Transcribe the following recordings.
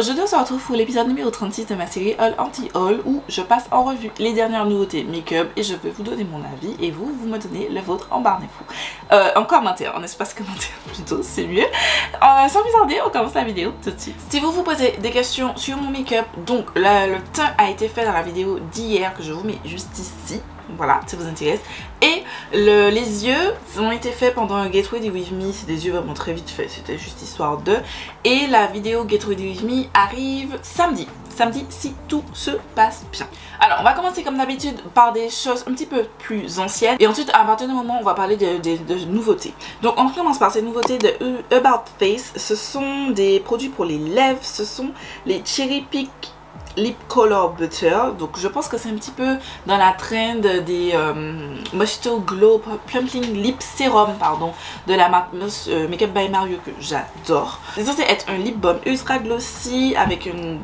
Aujourd'hui on se retrouve pour l'épisode numéro 36 de ma série Haul Anti-Haul où je passe en revue les dernières nouveautés make-up et je vais vous donner mon avis et vous me donnez le vôtre en barre d'infos. En commentaire, en espace commentaire plutôt, c'est mieux. Sans plus tarder, on commence la vidéo tout de suite. Si vous vous posez des questions sur mon make-up, donc le teint a été fait dans la vidéo d'hier que je vous mets juste ici. Voilà, ça vous intéresse. Et les yeux ont été faits pendant un Get Ready With Me. C'est des yeux vraiment très vite faits, c'était juste histoire de. Et la vidéo Get Ready With Me arrive samedi. Samedi si tout se passe bien. Alors on va commencer comme d'habitude par des choses un petit peu plus anciennes. Et ensuite à partir du moment on va parler de nouveautés. Donc on commence par ces nouveautés de About Face. Ce sont des produits pour les lèvres. Ce sont les Cherry Pick Lip Color Butter. Donc je pense que c'est un petit peu dans la trend des Mojito Glow Plumping Lip Serum pardon, de la marque Makeup by Mario que j'adore. C'est censé être un lip balm ultra glossy avec un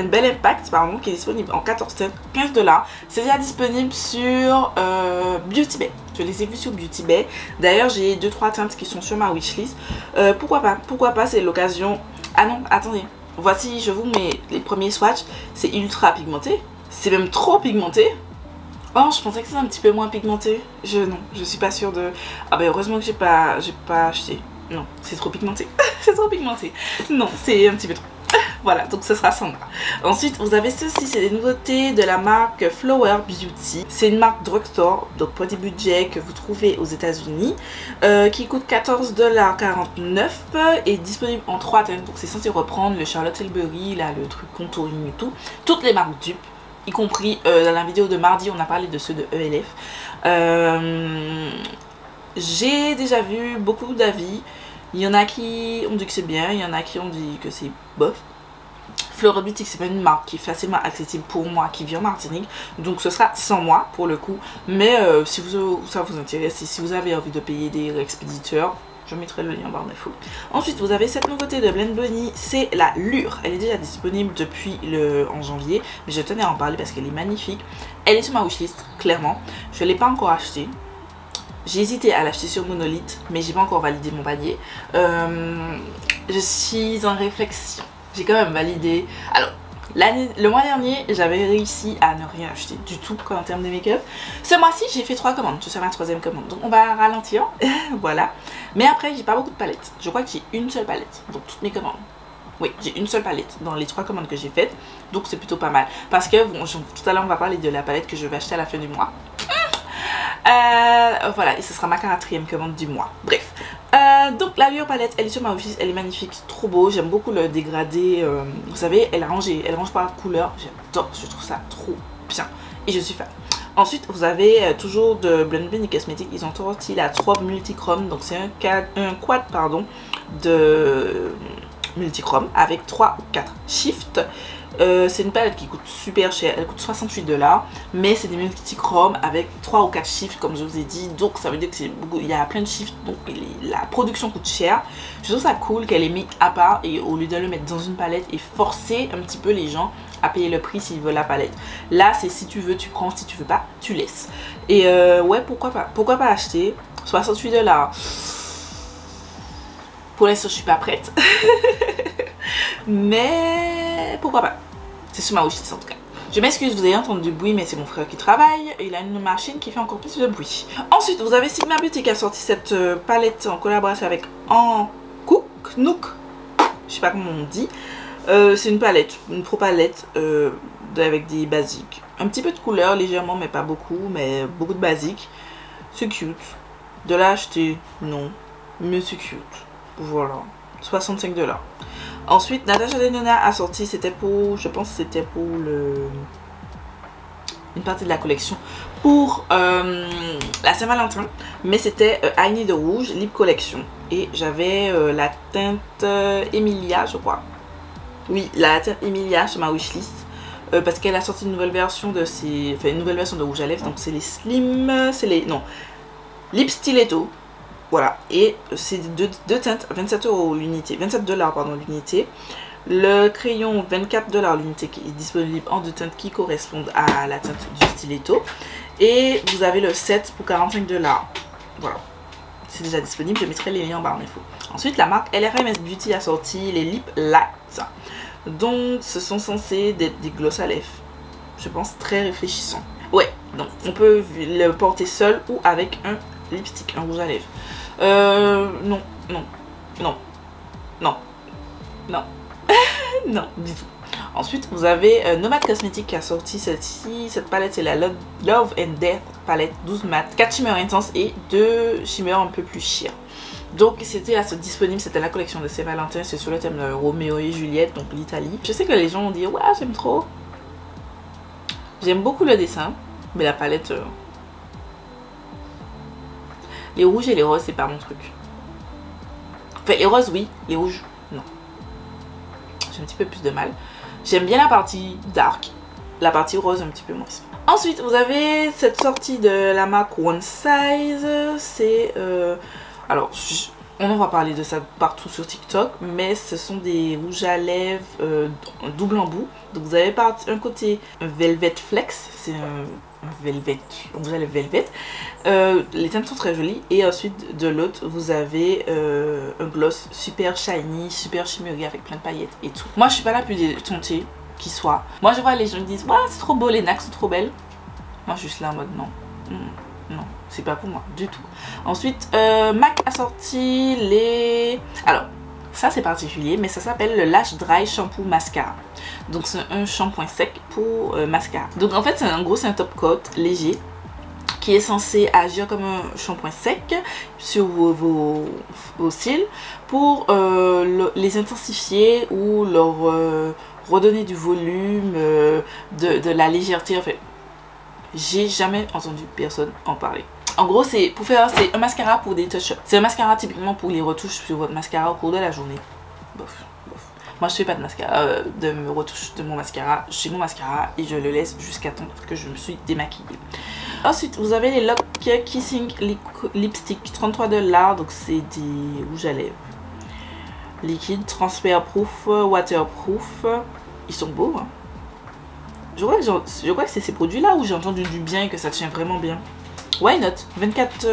bel impact pardon, qui est disponible en 14 teintes, 15 $. C'est déjà disponible sur Beauty Bay. Je les ai vus sur Beauty Bay. D'ailleurs j'ai 2-3 teintes qui sont sur ma wishlist. Pourquoi pas, c'est l'occasion. Ah non, attendez. Voici, je vous mets les premiers swatchs. C'est ultra pigmenté. C'est même trop pigmenté. Oh, je pensais que c'était un petit peu moins pigmenté. Non, je suis pas sûre de... Ah bah heureusement que j'ai pas acheté. Non, c'est trop pigmenté. C'est trop pigmenté. Non, c'est un petit peu trop. Voilà, donc ce sera sans moi. Ensuite, vous avez ceci, c'est des nouveautés de la marque Flower Beauty. C'est une marque drugstore, donc petit budget que vous trouvez aux États-Unis, qui coûte 14,49 $ et disponible en 3 teintes. Donc c'est censé reprendre le Charlotte Tilbury, là, le truc contouring et tout. Toutes les marques dupes, y compris dans la vidéo de mardi, on a parlé de ceux de ELF. J'ai déjà vu beaucoup d'avis. Il y en a qui ont dit que c'est bien, il y en a qui ont dit que c'est bof. Flora Beauty, c'est pas une marque qui est facilement accessible pour moi qui vit en Martinique, donc ce sera sans moi pour le coup. Mais si ça vous intéresse et si vous avez envie de payer des expéditeurs, je mettrai le lien en barre d'infos. Ensuite, vous avez cette nouveauté de Blend Bunny, c'est la Lure. Elle est déjà disponible depuis en janvier, mais je tenais à en parler parce qu'elle est magnifique. Elle est sur ma wishlist, clairement. Je ne l'ai pas encore achetée. J'ai hésité à l'acheter sur Monolith, mais j'ai pas encore validé mon panier. Je suis en réflexion. J'ai quand même validé. Alors, le mois dernier, j'avais réussi à ne rien acheter du tout en termes de make-up. Ce mois-ci, j'ai fait 3 commandes. Je suis à ma 3e commande. Donc, on va ralentir. Voilà. Mais après, j'ai pas beaucoup de palettes. Je crois que j'ai une seule palette dans toutes mes commandes. Oui, j'ai une seule palette dans les 3 commandes que j'ai faites. Donc, c'est plutôt pas mal. Parce que, bon, tout à l'heure, on va parler de la palette que je vais acheter à la fin du mois. Voilà, et ce sera ma 4e commande du mois. Bref. Donc la Lure palette, elle est sur ma wishlist, elle est magnifique, trop beau. J'aime beaucoup le dégradé. Vous savez, elle range par couleur. J'adore, je trouve ça trop bien. Et je suis fan. Ensuite, vous avez toujours de Blend Bunny Cosmetics. Ils ont sorti la 3 multichrome. Donc c'est un quad pardon, de multichrome avec 3 ou 4 shifts. C'est une palette qui coûte super cher, elle coûte 68 $, mais c'est des multichromes avec 3 ou 4 shifts comme je vous ai dit, donc ça veut dire que c'est beaucoup, il y a plein de shifts, donc la production coûte cher. Je trouve ça cool qu'elle ait mis à part et au lieu de le mettre dans une palette et forcer un petit peu les gens à payer le prix s'ils veulent la palette. Là c'est si tu veux tu prends, si tu veux pas tu laisses. Et ouais, pourquoi pas acheter 68 $. Pour l'instant je suis pas prête. Mais pourquoi pas. C'est sur ma wishlist en tout cas. Je m'excuse, vous avez entendu du bruit, mais c'est mon frère qui travaille. Il a une machine qui fait encore plus de bruit. Ensuite, vous avez Sigma Beauty qui a sorti cette palette en collaboration avec Nook. Je sais pas comment on dit. C'est une palette, une pro palette avec des basiques. Un petit peu de couleur légèrement, mais pas beaucoup. Mais beaucoup de basiques. C'est cute. De l'acheter, non. Mais c'est cute. Voilà. 65 $. Ensuite, Natasha Denona a sorti, c'était pour, je pense que c'était pour une partie de la collection pour la Saint-Valentin, mais c'était I Need Rouge Lip Collection et j'avais la teinte Emilia, je crois. Oui, la teinte Emilia sur ma wishlist parce qu'elle a sorti une nouvelle version de une nouvelle version de rouge à lèvres, donc c'est les Slim, Lip Stiletto. Voilà, et c'est deux teintes, 27 € l'unité, 27 $ pardon l'unité. Le crayon 24 $ l'unité qui est disponible en 2 teintes qui correspondent à la teinte du stiletto. Et vous avez le set pour 45 $. Voilà, c'est déjà disponible, je mettrai les liens en barre d'infos. Ensuite, la marque LRMS Beauty a sorti les Lip Lights. Donc ce sont censés être des gloss à lèvres. Je pense très réfléchissant. Ouais, donc on peut le porter seul ou avec un lipstick, un rouge à lèvres. Non, non, non, non, non, non, du tout. Ensuite, vous avez Nomad Cosmetics qui a sorti celle-ci. Cette palette, c'est la Love and Death palette 12 mat, 4 shimmers intenses et 2 shimmers un peu plus sheer. Donc c'était disponible, c'était la collection de Saint-Valentin, c'est sur le thème de Roméo et Juliette, donc l'Italie. Je sais que les gens vont dire ouais j'aime trop. J'aime beaucoup le dessin, mais la palette... Les rouges et les roses c'est pas mon truc. Enfin les roses oui, les rouges non. J'ai un petit peu plus de mal. J'aime bien la partie dark, la partie rose un petit peu moins. Ensuite vous avez cette sortie de la marque One Size, c'est... alors, on va parler de ça partout sur TikTok, mais ce sont des rouges à lèvres double embout. Donc vous avez un côté un Velvet Flex, c'est un velvet, rouge à lèvres velvet. Les teintes sont très jolies. Et ensuite de l'autre, vous avez un gloss super shiny, super shimmery avec plein de paillettes et tout. Moi je suis pas la plus détontée qui soit. Moi je vois les gens qui disent ouais c'est trop beau, les NAC sont trop belles. Moi je suis juste là en mode non. Non, c'est pas pour moi du tout. Ensuite, MAC a sorti les... Alors, ça c'est particulier, mais ça s'appelle le Lash Dry Shampoo Mascara. Donc c'est un shampoing sec pour mascara. Donc en fait, en gros, c'est un top coat léger qui est censé agir comme un shampoing sec sur vos cils pour les intensifier ou leur redonner du volume, de la légèreté en fait. J'ai jamais entendu personne en parler. En gros, c'est un mascara pour des touch-up. C'est un mascara typiquement pour les retouches sur votre mascara au cours de la journée. Bof, bof. Moi, je fais pas de mascara, de retouche de mon mascara. J'ai mon mascara et je le laisse jusqu'à temps que je me suis démaquillée. Ensuite, vous avez les Lock Kissing Lipstick, 33 $. Donc, c'est des rouges à lèvres. Liquide, transfer proof, waterproof. Ils sont beaux, hein. Je crois que c'est ces produits là où j'ai entendu du bien et que ça tient vraiment bien. Why not? 24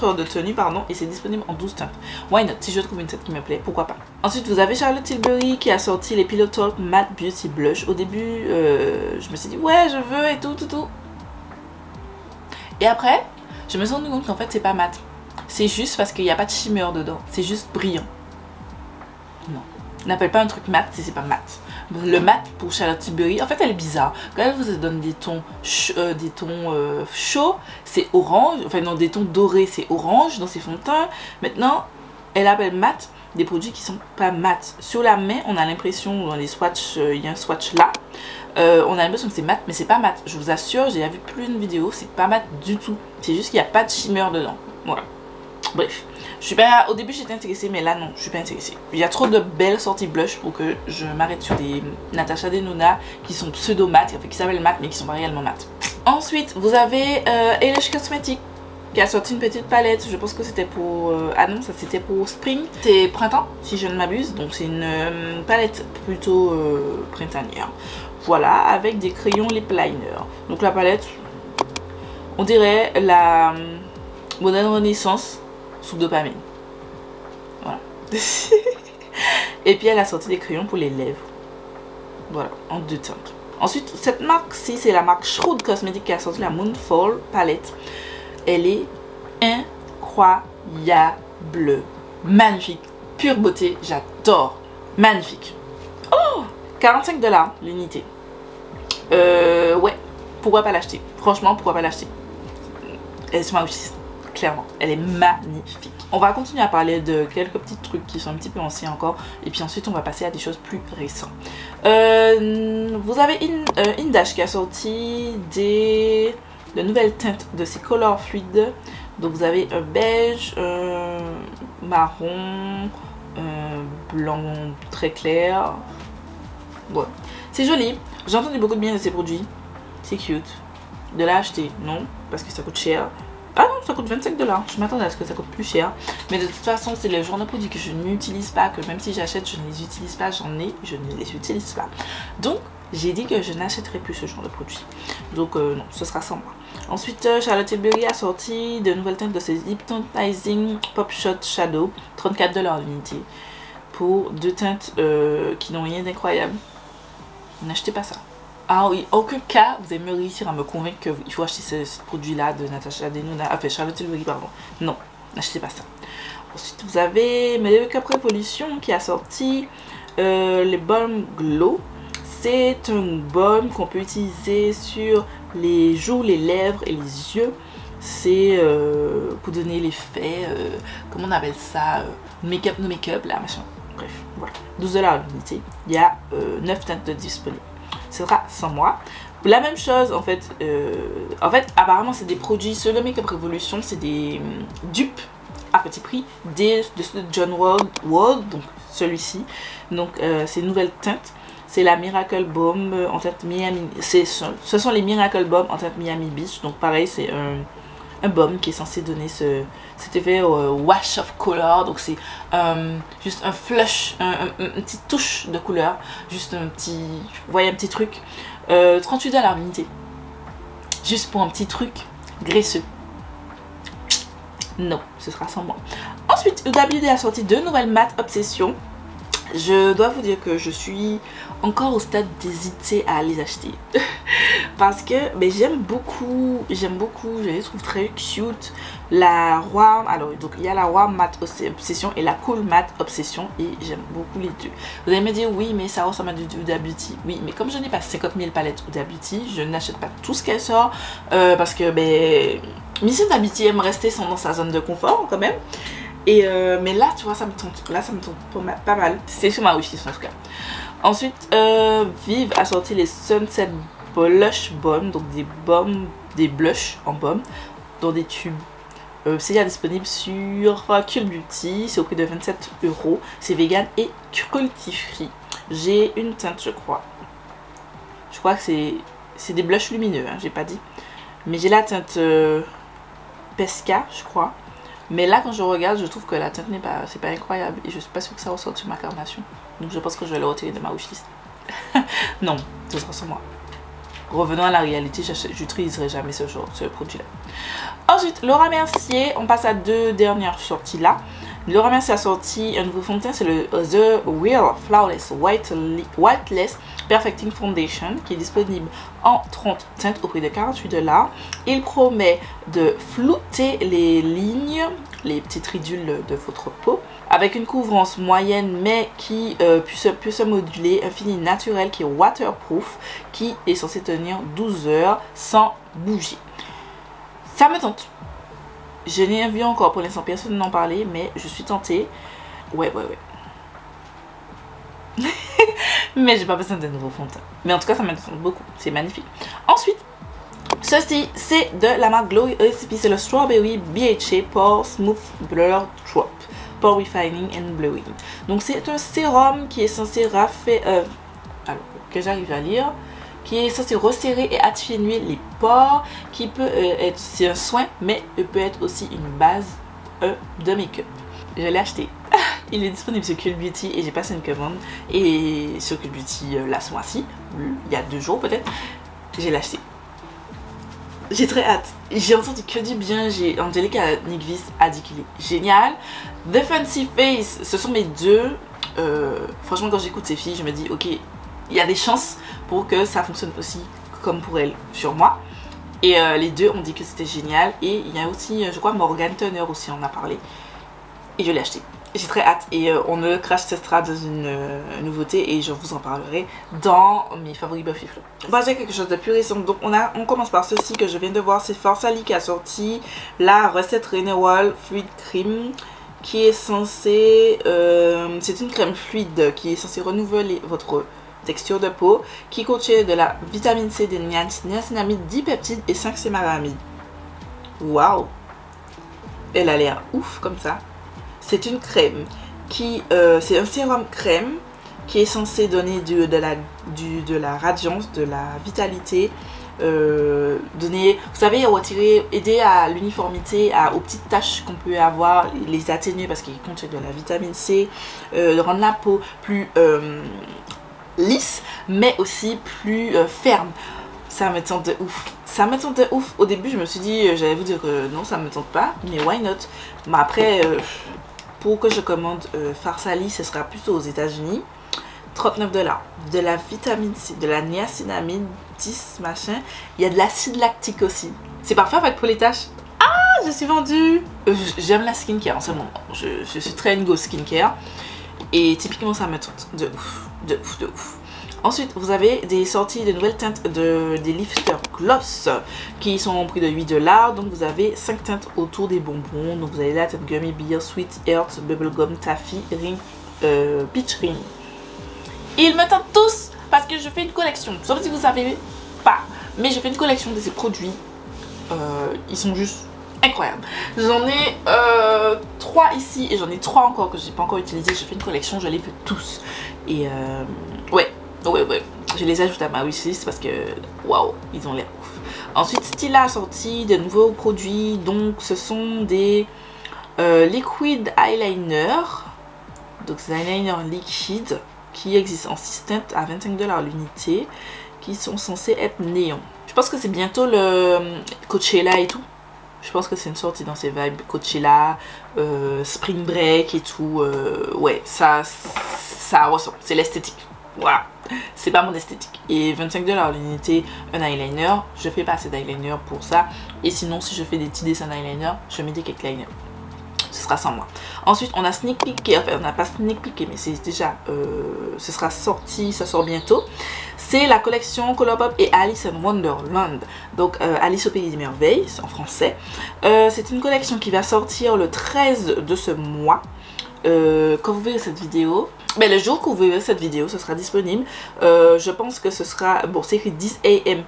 heures de tenue pardon, et c'est disponible en 12 teintes. Why not? Si je trouve une teinte qui me plaît, pourquoi pas. Ensuite vous avez Charlotte Tilbury qui a sorti les Pillow Talk Matte Beauty Blush. Au début je me suis dit ouais je veux et tout. Et après je me suis rendu compte qu'en fait c'est pas mat. C'est juste parce qu'il n'y a pas de shimmer dedans. C'est juste brillant. Non. On n'appelle pas un truc mat si c'est pas mat. Le mat pour Charlotte Tilbury, en fait elle est bizarre. Quand elle vous donne des tons chauds, c'est orange. Enfin non, des tons dorés, c'est orange dans ses fonds de teint. Maintenant, elle appelle mat des produits qui sont pas mat. Sur la main, on a l'impression, dans les swatchs, il y a un swatch là. On a l'impression que c'est mat, mais c'est pas mat. Je vous assure, j'ai vu plus d'une vidéo, c'est pas mat du tout. C'est juste qu'il n'y a pas de shimmer dedans. Voilà. Bref. Je suis pas, au début j'étais intéressée mais là non, je suis pas intéressée. Il y a trop de belles sorties blush pour que je m'arrête sur des Natasha Denona qui sont pseudo mat, enfin, qui s'appellent mat mais qui sont pas réellement mat. Ensuite vous avez Elish Cosmetics qui a sorti une petite palette, je pense que c'était pour... ah non, ça c'était pour Spring. C'est printemps si je ne m'abuse, donc c'est une palette plutôt printanière. Voilà, avec des crayons lip liner. Donc la palette, on dirait la moderne renaissance sous dopamine. Voilà. Et puis elle a sorti des crayons pour les lèvres. Voilà, en 2 teintes. Ensuite, cette marque-ci, c'est la marque Shrewd Cosmetics qui a sorti la Moonfall palette. Elle est incroyable. Magnifique. Pure beauté. J'adore. Magnifique. Oh, 45 $ l'unité. Ouais. Pourquoi pas l'acheter? Franchement, pourquoi pas l'acheter? Elle est magnifique. Clairement, elle est magnifique. On va continuer à parler de quelques petits trucs qui sont un petit peu anciens encore. Et puis ensuite, on va passer à des choses plus récentes. Vous avez Indash qui a sorti de nouvelles teintes de ses colors fluides. Donc vous avez un beige, marron, blanc très clair. Bon, c'est joli. J'ai entendu beaucoup de bien de ces produits. C'est cute. De l'acheter, non, parce que ça coûte cher. Ah non, ça coûte 25 $. Je m'attendais à ce que ça coûte plus cher. Mais de toute façon, c'est le genre de produits que je n'utilise pas, que même si j'achète, je ne les utilise pas. J'en ai, je ne les utilise pas. Donc, j'ai dit que je n'achèterai plus ce genre de produits. Donc, non, ce sera sans moi. Ensuite, Charlotte Tilbury a sorti de nouvelles teintes de ses Hypnotizing Pop Shot Shadow. 34 $ l'unité. pour deux teintes qui n'ont rien d'incroyable. N'achetez pas ça. Ah oui, en aucun cas, vous allez me réussir à me convaincre qu'il faut acheter ce produit-là de Natasha Denona, enfin Charlotte Tilbury, pardon. Non, n'achetez pas ça. Ensuite, vous avez Makeup Revolution qui a sorti les Balm Glow. C'est un baume qu'on peut utiliser sur les joues, les lèvres et les yeux. C'est pour donner l'effet, comment on appelle ça, make-up, no make-up, là, machin. Bref, voilà. 12 $ l'unité. Il y a 9 teintes de disponibles. Ce sera sans moi. La même chose, en fait, apparemment, c'est des produits sur le Makeup Revolution, c'est des dupes à petit prix de John Wall, donc celui-ci. Donc, c'est une nouvelle teinte. C'est la Miracle Balm en teinte Miami. Ce sont les Miracle Balm en teinte Miami Beach. Donc, pareil, c'est un baume qui est censé donner cet effet wash of color. Donc, c'est juste un flush, une petite touche de couleur. Juste un petit, vous voyez, un petit truc. 38 $ l'unité. Juste pour un petit truc graisseux. Non, ce sera sans moi. Ensuite, UWD a sorti deux nouvelles mat Obsession. Je dois vous dire que je suis encore au stade d'hésiter à les acheter. Parce que j'aime beaucoup, je les trouve très cute. La Roi, alors donc il y a la Roi Mat Obsession et la Cool Mat Obsession et j'aime beaucoup les deux. Vous allez me dire oui mais ça ressemble à du Huda Beauty. Oui mais comme je n'ai pas 50 000 palettes Huda Beauty, je n'achète pas tout ce qu'elle sort parce que Miss Huda Beauty aime rester dans sa zone de confort quand même. Et mais là tu vois ça me tente, pas mal. C'est sur ma wishlist en tout cas. Ensuite Vive a sorti les Sunset Blush Balm, donc des blushs en baume dans des tubes. C'est déjà disponible sur Cult Beauty, c'est au prix de 27 €. C'est vegan et cruelty free. J'ai une teinte je crois. Je crois que c'est des blushs lumineux, hein, j'ai pas dit. Mais j'ai la teinte Pesca je crois. Mais là quand je regarde je trouve que la teinte c'est pas incroyable. Et je suis pas sûre que ça ressorte sur ma carnation. Donc je pense que je vais le retirer de ma wishlist. Non, ce sera sur moi. Revenons à la réalité, j'utiliserai jamais ce produit là. Ensuite, Laura Mercier, on passe à deux dernières sorties là. Laura Mercier a sorti un nouveau fond de teint, c'est le The Real Flawless Whiteless Perfecting Foundation qui est disponible en 30 teintes au prix de 48 $. Il promet de flouter les lignes, les petites ridules de votre peau avec une couvrance moyenne mais qui peut se moduler, un fini naturel qui est waterproof, qui est censé tenir 12 heures sans bouger. Ça me tente. Je n'ai vu encore pour l'instant personne n'en parler, mais je suis tentée. Ouais. Mais j'ai pas besoin de nouveaux fonds de teint. Mais en tout cas ça me tente beaucoup, c'est magnifique. Ensuite, ceci c'est de la marque Glow Recipe, c'est le Strawberry BHA Pore Smooth Blur Drop. Pore Refining and Blowing. Donc c'est un sérum qui est censé alors que j'arrive à lire, qui est censé resserrer et atténuer les pores, qui peut être, c'est un soin, mais peut être aussi une base de make-up. Je l'ai acheté. Il est disponible sur Cult Beauty et j'ai passé une commande. Et sur Cult Beauty là ce mois-ci, il y a 2 jours peut-être, j'ai l'acheté. J'ai très hâte. J'ai entendu que du bien. Angelica Nyqvist a dit qu'il est génial. The Fancy Face, ce sont mes deux. Franchement, quand j'écoute ces filles, je me dis, ok, il y a des chances pour que ça fonctionne aussi comme pour elles sur moi. Et les deux ont dit que c'était génial. Et il y a aussi, je crois, Morgan Turner aussi en a parlé. Et je l'ai acheté. J'ai très hâte et on ne crash testera dans une nouveauté et je vous en parlerai dans mes favoris Buffy Flow. On va dire quelque chose de plus récent. Donc on commence par ceci que je viens de voir. C'est Forsali qui a sorti la recette Renewal Fluid Cream qui est censée... c'est une crème fluide qui est censée renouveler votre texture de peau, qui contient de la vitamine C, des niacinamide, dipeptides et 5-céramide. Waouh! Elle a l'air ouf comme ça. C'est une crème qui, c'est un sérum crème qui est censé donner de la radiance, de la vitalité, donner, vous savez, retirer, aider à l'uniformité, aux petites taches qu'on peut avoir, les atténuer parce qu'il contient de la vitamine C, de rendre la peau plus lisse, mais aussi plus ferme. Ça me tente de ouf. Ça me tente de ouf. Au début, je me suis dit, j'allais vous dire que non, ça me tente pas, mais why not? Mais après, pour que je commande Pharsalie, ce sera plutôt aux États-Unis. 39 $. De la vitamine C, de la niacinamide 10 machin. Il y a de l'acide lactique aussi. C'est parfait en fait pour les tâches. Ah, je suis vendue. J'aime la skincare en ce moment. Je suis très go skincare. Et typiquement ça me tente de ouf, de ouf, de ouf. Ensuite, vous avez des sorties de nouvelles teintes des Lifter Gloss qui sont au prix de 8 $. Donc vous avez 5 teintes autour des bonbons. Donc vous avez la teinte Gummy Beer, Sweet Earth, Bubblegum, Taffy, Ring, Peach Ring. Ils me tentent tous parce que je fais une collection. Sauf si vous savez pas. Mais je fais une collection de ces produits. Ils sont juste incroyables. J'en ai 3 ici et j'en ai 3 encore que j'ai pas encore utilisé. Je fais une collection, je les veux tous. Et ouais. Je les ajoute à ma wishlist parce que waouh, ils ont l'air ouf. Ensuite, Stila a sorti de nouveaux produits. Donc ce sont des liquid eyeliner. Donc c'est des eyeliners liquides qui existent en 6 teintes à 25 $ l'unité, qui sont censés être néons. Je pense que c'est bientôt le Coachella et tout. Je pense que c'est une sortie dans ces vibes Coachella, Spring Break et tout. Ouais, ça ressemble. C'est l'esthétique. Voilà. C'est pas mon esthétique. Et 25 $ l'unité, un eyeliner. Je fais pas assez d'eyeliner pour ça. Et sinon, si je fais des petits dessins d'eyeliner, je mets des cake liner. Ce sera sans moi. Ensuite, on a Sneak Peek, enfin on n'a pas Sneak Peek, mais c'est déjà, ce sera sorti, ça sort bientôt. C'est la collection Colourpop et Alice in Wonderland. Donc Alice au pays des merveilles, c'est en français. C'est une collection qui va sortir le 13 de ce mois. Quand vous verrez cette vidéo, mais le jour que vous verrez cette vidéo, ce sera disponible. Je pense que ce sera, bon c'est écrit 10 AM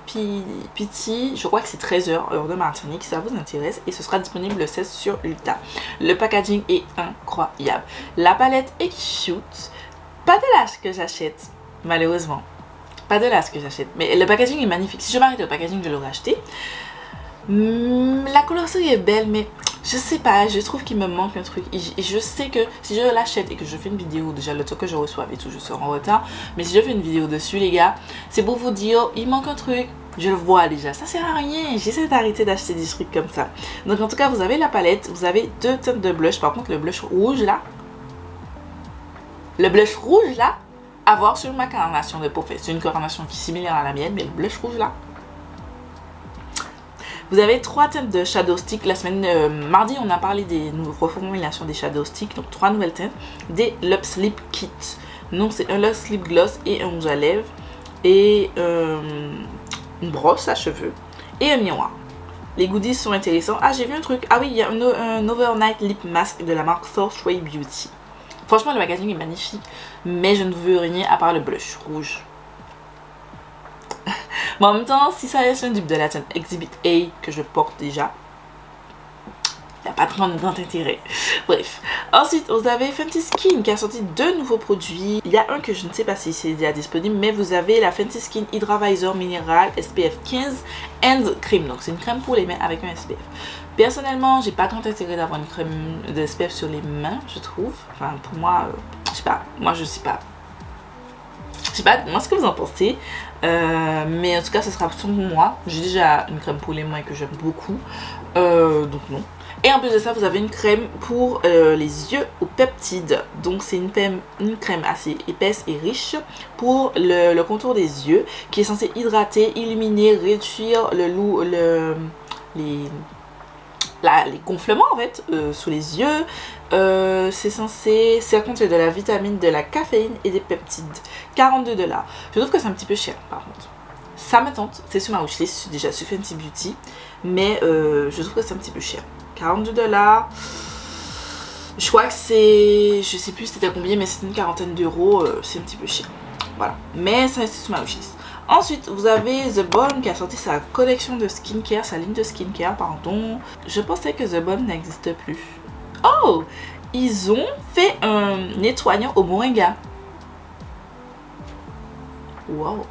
PT, je crois que c'est 13 h heure de Martinique, si ça vous intéresse, et ce sera disponible le 16 sur Ulta. Le packaging est incroyable, la palette est cute, pas de l'âge que j'achète, malheureusement, pas de l'âge que j'achète, mais le packaging est magnifique. Si je m'arrêtais au packaging, je l'aurais acheté. La couleur est belle, mais je sais pas, je trouve qu'il me manque un truc. Et je sais que si je l'achète et que je fais une vidéo, déjà le temps que je reçois et tout, je serai en retard. Mais si je fais une vidéo dessus, les gars, c'est pour vous dire, il manque un truc. Je le vois déjà, ça sert à rien. J'essaie d'arrêter d'acheter des trucs comme ça. Donc en tout cas, vous avez la palette, vous avez 2 teintes de blush. Par contre, le blush rouge là, à voir sur ma carnation de peau. C'est une carnation qui est similaire à la mienne, mais le blush rouge là. Vous avez 3 teintes de Shadow Stick. La semaine mardi, on a parlé des nouvelles reformulations des Shadow Stick. Donc 3 nouvelles teintes. Des Lups Lip Kit. Donc c'est un Lups Lip Gloss et un rouge à lèvres. Et une brosse à cheveux. Et un miroir. Les goodies sont intéressants. Ah, j'ai vu un truc. Ah oui, il y a un Overnight Lip Mask de la marque Thoughtway Beauty. Franchement, le magazine est magnifique. Mais je ne veux rien à part le blush rouge. Mais en même temps, si ça reste un dupe de la teinte Exhibit A que je porte déjà, il n'y a pas de grand intérêt. Bref. Ensuite, vous avez Fenty Skin qui a sorti 2 nouveaux produits. Il y a un que je ne sais pas si c'est déjà disponible, mais vous avez la Fenty Skin Hydra Visor Mineral SPF 15 and Cream. Donc c'est une crème pour les mains avec un SPF. Personnellement, j'ai pas grand intérêt d'avoir une crème de SPF sur les mains, je trouve. Enfin, pour moi, je sais pas. Moi, je sais pas. Je sais pas moi ce que vous en pensez, mais en tout cas ce sera pour moi. J'ai déjà une crème pour les mains que j'aime beaucoup, donc non. Et en plus de ça, vous avez une crème pour les yeux aux peptides. Donc c'est une crème assez épaisse et riche pour le contour des yeux, qui est censée hydrater, illuminer, réduire les gonflements en fait sous les yeux. C'est censé, ça contient de la vitamine, de la caféine et des peptides. 42 $. Je trouve que c'est un petit peu cher par contre. Ça me tente, c'est sur ma wishlist déjà sur Fenty Beauty, mais je trouve que c'est un petit peu cher. 42 $. Je crois que c'est, je sais plus c'était combien, mais c'est une quarantaine d'euros, c'est un petit peu cher. Voilà, mais ça reste sur ma wishlist. Ensuite, vous avez The Balm qui a sorti sa collection de skincare, sa ligne de skincare, pardon. Je pensais que The Balm n'existe plus. Oh! Ils ont fait un nettoyant au moringa. Waouh!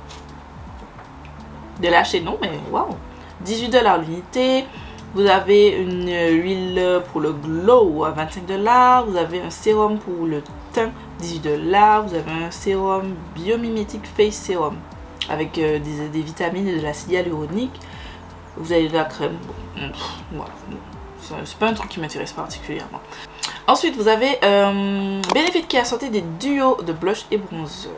De lâcher, non, mais waouh! 18 $ l'unité. Vous avez une huile pour le glow à 25 $. Vous avez un sérum pour le teint, 18 $. Vous avez un sérum biomimétique face sérum avec des vitamines et de l'acide hyaluronique. Vous avez de la crème. Bon, voilà. C'est pas un truc qui m'intéresse particulièrement. Ensuite, vous avez Benefit qui a sorti des duos de blush et bronzer.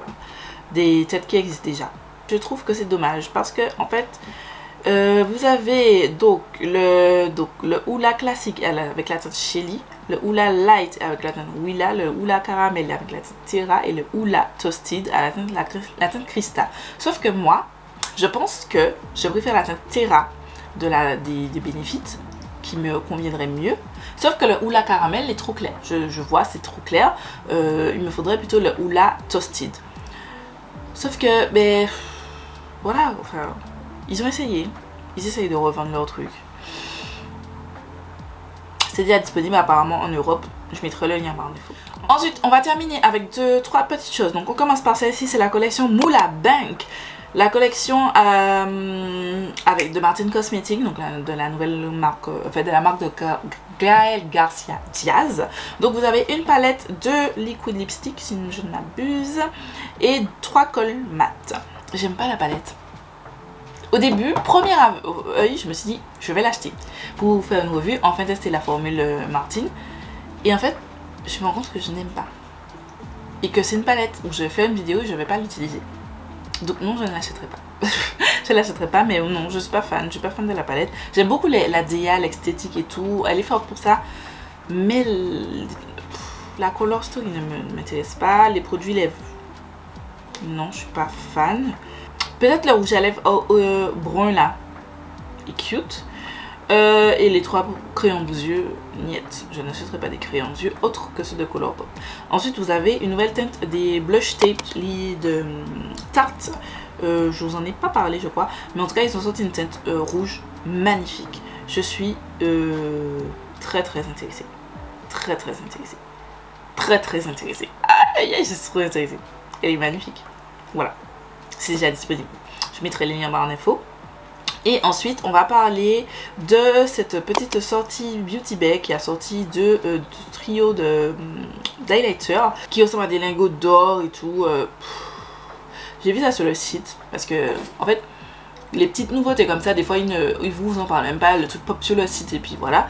Des têtes qui existent déjà. Je trouve que c'est dommage parce que en fait, vous avez donc le Hoola classique avec la teinte Shelly, le Hoola Light avec la teinte Willa, le Hoola Caramel avec la teinte Terra et le Hoola Toasted à la teinte Crystal. Sauf que moi, je pense que je préfère la teinte Terra des Benefit qui me conviendrait mieux. Sauf que le Hoola Caramel est trop clair. Je vois, c'est trop clair. Il me faudrait plutôt le Hoola Toasted. Sauf que, ben, voilà, enfin, ils ont essayé. Ils essayent de revendre leur truc. C'est déjà disponible apparemment en Europe. Je mettrai le lien par défaut. Ensuite, on va terminer avec 2-3 petites choses. Donc, on commence par celle-ci, c'est la collection Moolah Bank. La collection de Martin Cosmetics, donc de la nouvelle marque, de la marque de Gael Garcia Diaz. Donc vous avez une palette de liquid lipstick, si je ne m'abuse, et 3 cols mat. J'aime pas la palette. Au début, premier œil, je me suis dit, je vais l'acheter pour vous faire une revue, enfin tester la formule Martin. Et en fait, je me rends compte que je n'aime pas. Et que c'est une palette où je vais faire une vidéo et je ne vais pas l'utiliser. Donc non, je ne l'achèterai pas. Je ne l'achèterai pas, mais non, je suis pas fan. Je suis pas fan de la palette. J'aime beaucoup la DA, l'esthétique et tout. Elle est forte pour ça. Mais la color story ne m'intéresse pas. Les produits lèvres, non, je suis pas fan. Peut-être le rouge à lèvres brun là est cute. Et les 3 crayons de yeux, niet. Je n'achèterai pas des crayons de yeux autres que ceux de Colourpop. Ensuite, vous avez une nouvelle teinte des blush tape de Tarte. Je vous en ai pas parlé, je crois. Mais en tout cas, ils ont sorti une teinte rouge magnifique. Je suis très intéressée. Très intéressée. Très intéressée. Aïe, je suis trop intéressée. Elle est magnifique. Voilà. C'est déjà disponible. Je mettrai les liens en barre d'infos. Et ensuite, on va parler de cette petite sortie Beauty Bay qui a sorti de trio d'highlighter qui ressemble à des lingots d'or et tout. J'ai vu ça sur le site parce que, en fait, les petites nouveautés comme ça, des fois, ils vous en parlent même pas. Le truc pop sur le site et puis voilà.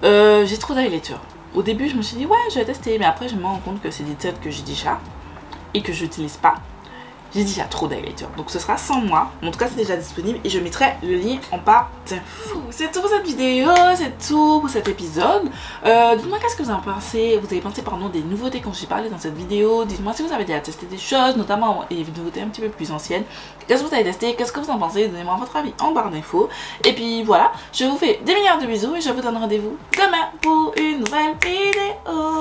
J'ai trop d'highlighter. Au début, je me suis dit, ouais, je vais tester. Mais après, je me rends compte que c'est des têtes que j'ai déjà et que je n'utilise pas. J'ai dit il y a trop d'highlighter, donc ce sera sans moi. En tout cas c'est déjà disponible et je mettrai le lien en barre d'infos. C'est tout pour cette vidéo, c'est tout pour cet épisode. Dites-moi qu'est-ce que vous en pensez. Vous avez pensé pardon des nouveautés quand j'ai parlé dans cette vidéo. Dites-moi si vous avez déjà testé des choses, notamment des nouveautés un petit peu plus anciennes. Qu'est-ce que vous avez testé, qu'est-ce que vous en pensez. Donnez-moi votre avis en barre d'infos. Et puis voilà, je vous fais des milliards de bisous et je vous donne rendez-vous demain pour une nouvelle vidéo.